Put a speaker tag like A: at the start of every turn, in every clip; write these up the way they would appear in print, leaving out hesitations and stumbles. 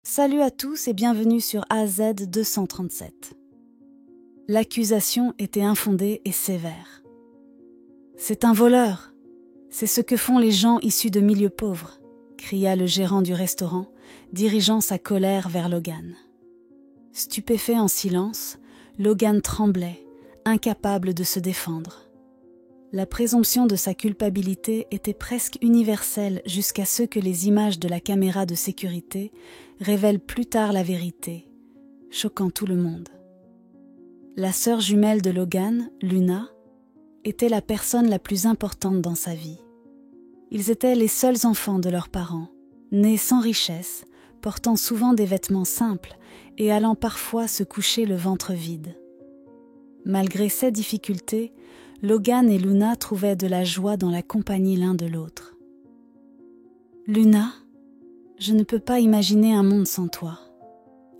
A: Salut à tous et bienvenue sur AZ 237. L'accusation était infondée et sévère. C'est un voleur. C'est ce que font les gens issus de milieux pauvres, cria le gérant du restaurant, dirigeant sa colère vers Logan. Stupéfait en silence, Logan tremblait, incapable de se défendre. La présomption de sa culpabilité était presque universelle jusqu'à ce que les images de la caméra de sécurité révèlent plus tard la vérité, choquant tout le monde. La sœur jumelle de Logan, Luna, était la personne la plus importante dans sa vie. Ils étaient les seuls enfants de leurs parents, nés sans richesse, portant souvent des vêtements simples et allant parfois se coucher le ventre vide. Malgré ces difficultés, Logan et Luna trouvaient de la joie dans la compagnie l'un de l'autre. « Luna, je ne peux pas imaginer un monde sans toi »,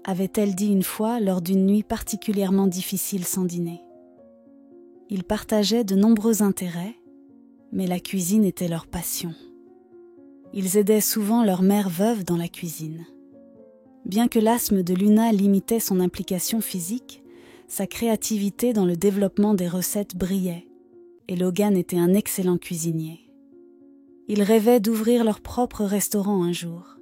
A: avait-elle dit une fois lors d'une nuit particulièrement difficile sans dîner. Ils partageaient de nombreux intérêts, mais la cuisine était leur passion. Ils aidaient souvent leur mère veuve dans la cuisine. Bien que l'asthme de Luna limitait son implication physique, sa créativité dans le développement des recettes brillait, et Logan était un excellent cuisinier. Ils rêvaient d'ouvrir leur propre restaurant un jour,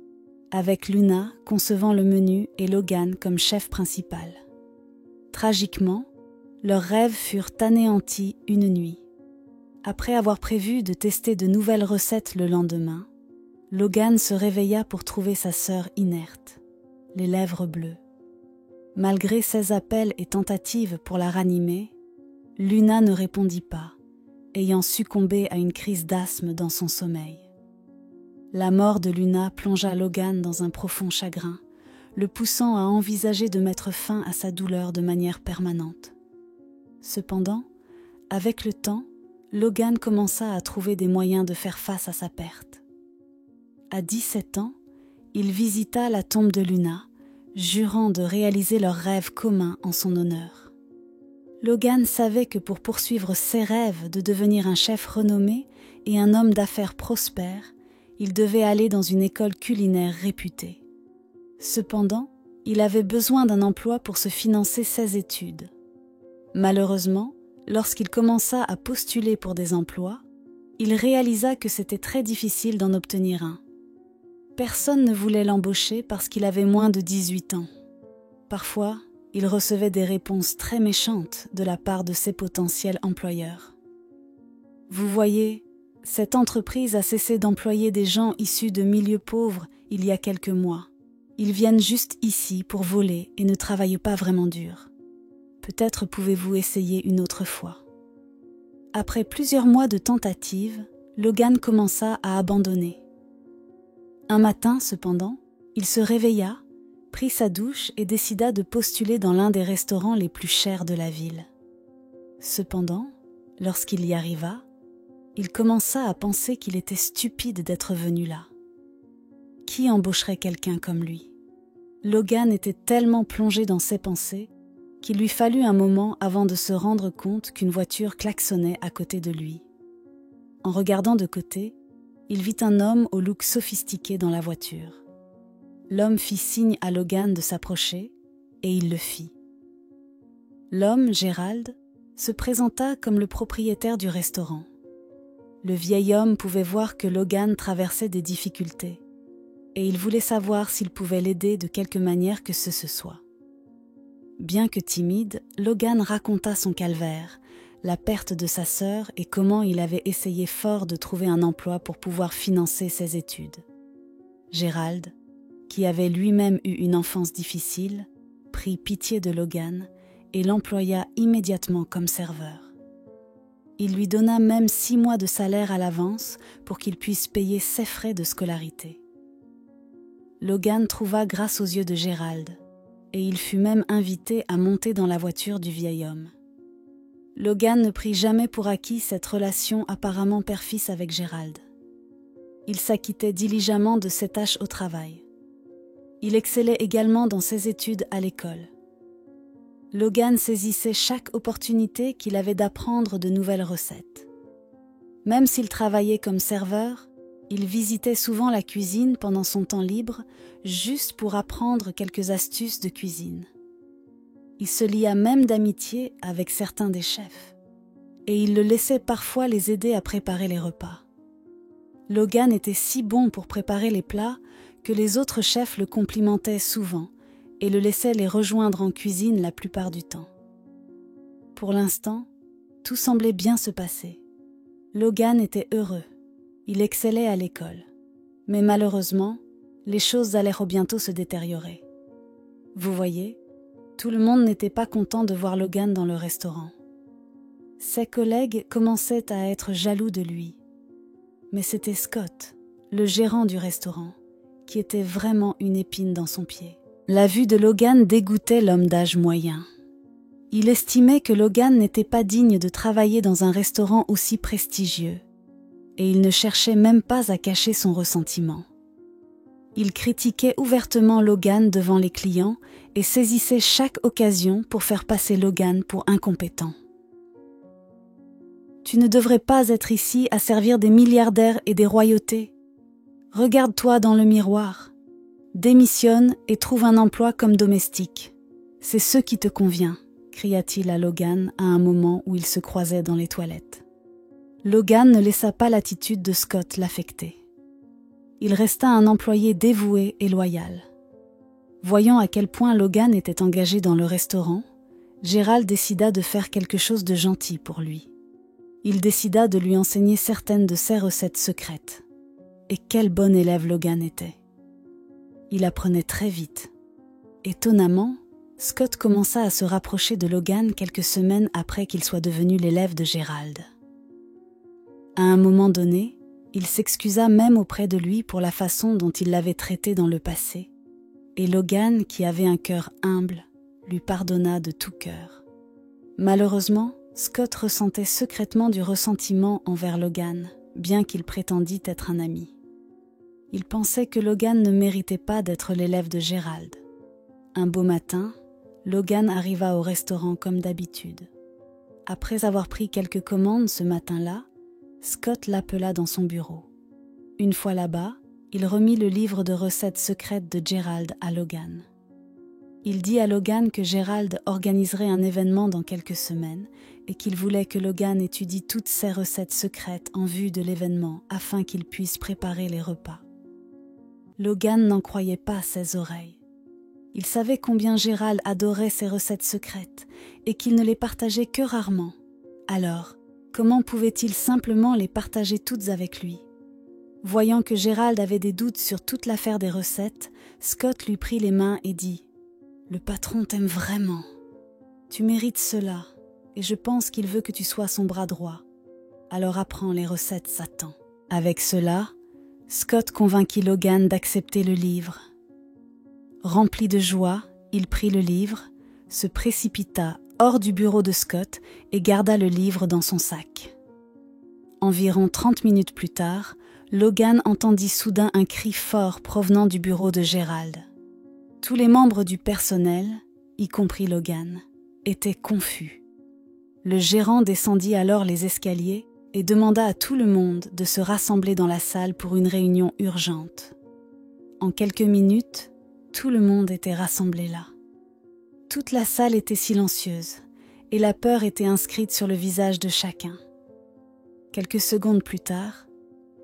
A: avec Luna concevant le menu et Logan comme chef principal. Tragiquement, leurs rêves furent anéantis une nuit. Après avoir prévu de tester de nouvelles recettes le lendemain, Logan se réveilla pour trouver sa sœur inerte, les lèvres bleues. Malgré ses appels et tentatives pour la ranimer, Luna ne répondit pas, ayant succombé à une crise d'asthme dans son sommeil. La mort de Luna plongea Logan dans un profond chagrin, le poussant à envisager de mettre fin à sa douleur de manière permanente. Cependant, avec le temps, Logan commença à trouver des moyens de faire face à sa perte. À 17 ans, il visita la tombe de Luna, jurant de réaliser leur rêve commun en son honneur. Logan savait que pour poursuivre ses rêves de devenir un chef renommé et un homme d'affaires prospère, il devait aller dans une école culinaire réputée. Cependant, il avait besoin d'un emploi pour se financer ses études. Malheureusement, lorsqu'il commença à postuler pour des emplois, il réalisa que c'était très difficile d'en obtenir un. Personne ne voulait l'embaucher parce qu'il avait moins de 18 ans. Parfois, il recevait des réponses très méchantes de la part de ses potentiels employeurs. Vous voyez, cette entreprise a cessé d'employer des gens issus de milieux pauvres il y a quelques mois. Ils viennent juste ici pour voler et ne travaillent pas vraiment dur. Peut-être pouvez-vous essayer une autre fois. Après plusieurs mois de tentatives, Logan commença à abandonner. Un matin, cependant, il se réveilla, prit sa douche et décida de postuler dans l'un des restaurants les plus chers de la ville. Cependant, lorsqu'il y arriva, il commença à penser qu'il était stupide d'être venu là. Qui embaucherait quelqu'un comme lui ? Logan était tellement plongé dans ses pensées qu'il lui fallut un moment avant de se rendre compte qu'une voiture klaxonnait à côté de lui. En regardant de côté, il vit un homme au look sophistiqué dans la voiture. L'homme fit signe à Logan de s'approcher, et il le fit. L'homme, Gérald, se présenta comme le propriétaire du restaurant. Le vieil homme pouvait voir que Logan traversait des difficultés, et il voulait savoir s'il pouvait l'aider de quelque manière que ce soit. Bien que timide, Logan raconta son calvaire, la perte de sa sœur et comment il avait essayé fort de trouver un emploi pour pouvoir financer ses études. Gérald, qui avait lui-même eu une enfance difficile, prit pitié de Logan et l'employa immédiatement comme serveur. Il lui donna même 6 mois de salaire à l'avance pour qu'il puisse payer ses frais de scolarité. Logan trouva grâce aux yeux de Gérald, et il fut même invité à monter dans la voiture du vieil homme. Logan ne prit jamais pour acquis cette relation apparemment père-fils avec Gérald. Il s'acquittait diligemment de ses tâches au travail. Il excellait également dans ses études à l'école. Logan saisissait chaque opportunité qu'il avait d'apprendre de nouvelles recettes. Même s'il travaillait comme serveur, Il visitait souvent la cuisine pendant son temps libre, juste pour apprendre quelques astuces de cuisine. Il se lia même d'amitié avec certains des chefs, et il le laissait parfois les aider à préparer les repas. Logan était si bon pour préparer les plats que les autres chefs le complimentaient souvent et le laissaient les rejoindre en cuisine la plupart du temps. Pour l'instant, tout semblait bien se passer. Logan était heureux. Il excellait à l'école. Mais malheureusement, les choses allaient bientôt se détériorer. Vous voyez, tout le monde n'était pas content de voir Logan dans le restaurant. Ses collègues commençaient à être jaloux de lui. Mais c'était Scott, le gérant du restaurant, qui était vraiment une épine dans son pied. La vue de Logan dégoûtait l'homme d'âge moyen. Il estimait que Logan n'était pas digne de travailler dans un restaurant aussi prestigieux, et il ne cherchait même pas à cacher son ressentiment. Il critiquait ouvertement Logan devant les clients et saisissait chaque occasion pour faire passer Logan pour incompétent. « Tu ne devrais pas être ici à servir des milliardaires et des royautés. Regarde-toi dans le miroir. Démissionne et trouve un emploi comme domestique. C'est ce qui te convient, » cria-t-il à Logan à un moment où ils se croisaient dans les toilettes. Logan ne laissa pas l'attitude de Scott l'affecter. Il resta un employé dévoué et loyal. Voyant à quel point Logan était engagé dans le restaurant, Gérald décida de faire quelque chose de gentil pour lui. Il décida de lui enseigner certaines de ses recettes secrètes. Et quel bon élève Logan était. Il apprenait très vite. Étonnamment, Scott commença à se rapprocher de Logan quelques semaines après qu'il soit devenu l'élève de Gérald. À un moment donné, il s'excusa même auprès de lui pour la façon dont il l'avait traité dans le passé, et Logan, qui avait un cœur humble, lui pardonna de tout cœur. Malheureusement, Scott ressentait secrètement du ressentiment envers Logan, bien qu'il prétendît être un ami. Il pensait que Logan ne méritait pas d'être l'élève de Gérald. Un beau matin, Logan arriva au restaurant comme d'habitude. Après avoir pris quelques commandes ce matin-là, Scott l'appela dans son bureau. Une fois là-bas, il remit le livre de recettes secrètes de Gérald à Logan. Il dit à Logan que Gérald organiserait un événement dans quelques semaines et qu'il voulait que Logan étudie toutes ses recettes secrètes en vue de l'événement afin qu'il puisse préparer les repas. Logan n'en croyait pas ses oreilles. Il savait combien Gérald adorait ses recettes secrètes et qu'il ne les partageait que rarement. Alors, comment pouvait-il simplement les partager toutes avec lui ? Voyant que Gérald avait des doutes sur toute l'affaire des recettes, Scott lui prit les mains et dit « Le patron t'aime vraiment. Tu mérites cela, et je pense qu'il veut que tu sois son bras droit. Alors apprends les recettes, Satan. » Avec cela, Scott convainquit Logan d'accepter le livre. Rempli de joie, il prit le livre, se précipita hors du bureau de Scott et garda le livre dans son sac. Environ 30 minutes plus tard, Logan entendit soudain un cri fort provenant du bureau de Gérald. Tous les membres du personnel, y compris Logan, étaient confus. Le gérant descendit alors les escaliers et demanda à tout le monde de se rassembler dans la salle pour une réunion urgente. En quelques minutes, tout le monde était rassemblé là. Toute la salle était silencieuse et la peur était inscrite sur le visage de chacun. Quelques secondes plus tard,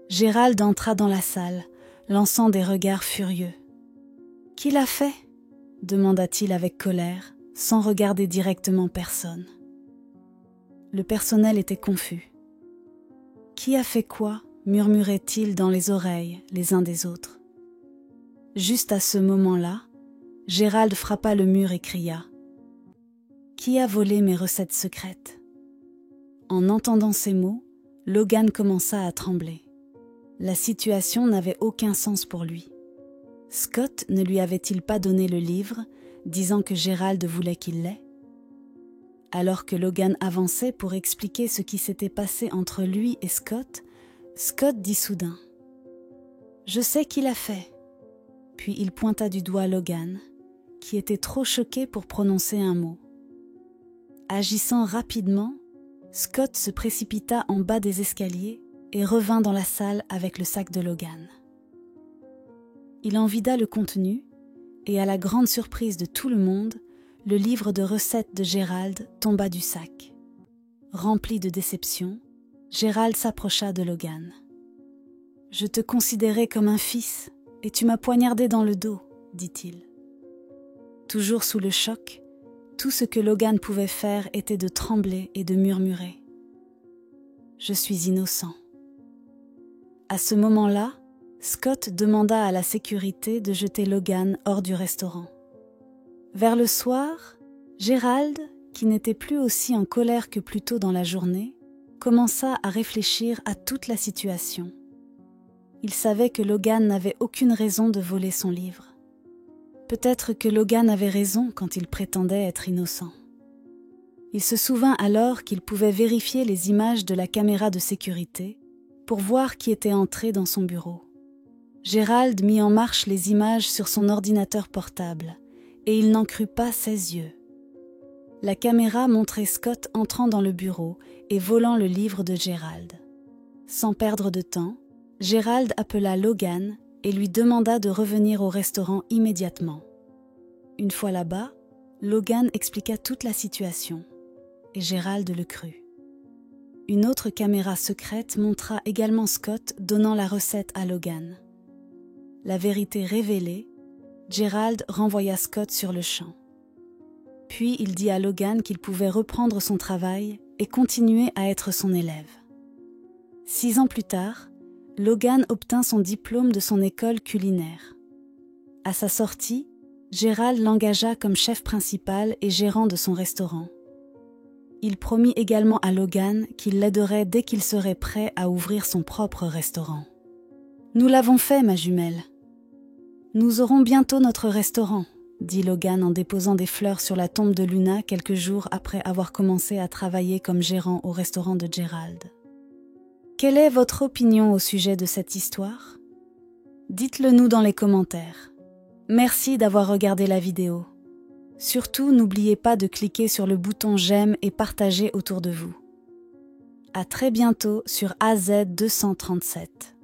A: Gérald entra dans la salle, lançant des regards furieux. « Qui l'a fait ?» demanda-t-il avec colère, sans regarder directement personne. Le personnel était confus. « Qui a fait quoi ?» murmuraient-ils dans les oreilles les uns des autres. Juste à ce moment-là, Gérald frappa le mur et cria « Qui a volé mes recettes secrètes ?» En entendant ces mots, Logan commença à trembler. La situation n'avait aucun sens pour lui. Scott ne lui avait-il pas donné le livre, disant que Gérald voulait qu'il l'ait ? Alors que Logan avançait pour expliquer ce qui s'était passé entre lui et Scott, Scott dit soudain « Je sais qui l'a fait ». Puis il pointa du doigt Logan, qui était trop choqué pour prononcer un mot. Agissant rapidement, Scott se précipita en bas des escaliers et revint dans la salle avec le sac de Logan. Il en vida le contenu et à la grande surprise de tout le monde, le livre de recettes de Gérald tomba du sac. Rempli de déception, Gérald s'approcha de Logan. « Je te considérais comme un fils et tu m'as poignardé dans le dos, » dit-il. Toujours sous le choc, tout ce que Logan pouvait faire était de trembler et de murmurer. « Je suis innocent. » À ce moment-là, Scott demanda à la sécurité de jeter Logan hors du restaurant. Vers le soir, Gérald, qui n'était plus aussi en colère que plus tôt dans la journée, commença à réfléchir à toute la situation. Il savait que Logan n'avait aucune raison de voler son livre. Peut-être que Logan avait raison quand il prétendait être innocent. Il se souvint alors qu'il pouvait vérifier les images de la caméra de sécurité pour voir qui était entré dans son bureau. Gérald mit en marche les images sur son ordinateur portable et il n'en crut pas ses yeux. La caméra montrait Scott entrant dans le bureau et volant le livre de Gérald. Sans perdre de temps, Gérald appela Logan et lui demanda de revenir au restaurant immédiatement. Une fois là-bas, Logan expliqua toute la situation et Gérald le crut. Une autre caméra secrète montra également Scott donnant la recette à Logan. La vérité révélée, Gérald renvoya Scott sur le champ. Puis il dit à Logan qu'il pouvait reprendre son travail et continuer à être son élève. 6 ans plus tard, Logan obtint son diplôme de son école culinaire. À sa sortie, Gérald l'engagea comme chef principal et gérant de son restaurant. Il promit également à Logan qu'il l'aiderait dès qu'il serait prêt à ouvrir son propre restaurant. « Nous l'avons fait, ma jumelle. Nous aurons bientôt notre restaurant, » dit Logan en déposant des fleurs sur la tombe de Luna quelques jours après avoir commencé à travailler comme gérant au restaurant de Gérald. Quelle est votre opinion au sujet de cette histoire? Dites-le nous dans les commentaires. Merci d'avoir regardé la vidéo. Surtout, n'oubliez pas de cliquer sur le bouton j'aime et partager autour de vous. À très bientôt sur AZ 237.